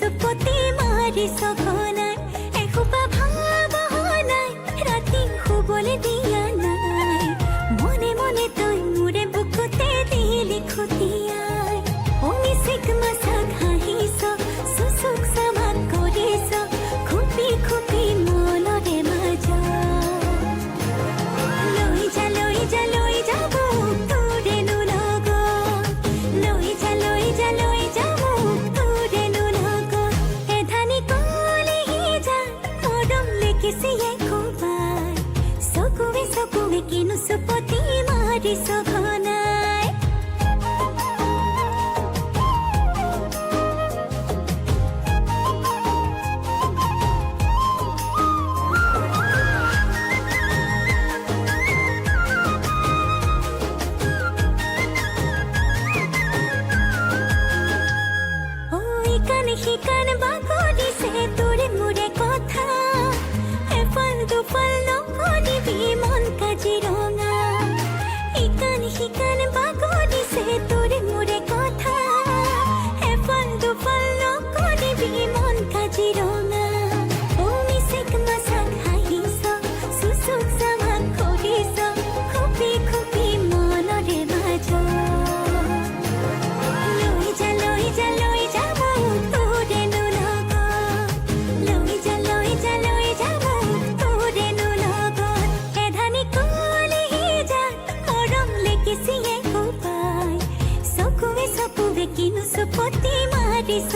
চুপতি মাৰিছ ঘনাই এসোপা ভাৱনাই ৰাতি শুবলৈ দিয়া নাই মনে মনে তই মোৰে বুকুতে দিলি খুটিয়াই অমিচিক মাছাক হাঁহিছ চুচুক চামাক কৰিছ খুপি খুপি মনৰে মাজ লৈ যা লৈ যা লৈ যা মোক তোৰেনো লগত লৈ যা লৈ যা লৈ যা মোক তোৰেনো লগত এধানি কলিহি যা মৰম লেকিছিয়ে খুবাই চকুৱে চকুৱে কিনো চুপতি মাৰিছ ঘনাই শিকান বাগৰিছে তোৰে মোৰে কথা এফাল দুফাল নকৰিবি মন কাজিৰঙা শিকান বাগৰিছে তোৰে মোৰে কথা এফাল দুফাল নকৰিবি মন কাজিৰঙা অমিচিক মাছাক হাঁহিছ চুচুক চামাক কৰিছ খুপি খুপি মনৰে মাজ লৈ যা লৈ যা লৈ যা মোক তোৰেনো লগত লৈ যা লৈ যা লৈ যা মোক তোৰেনো লগত এধানি কলিহি যা মৰম লেকিছিয়ে খুবাই চকুৱে চকুৱে কিনো চুপতি মাৰিছ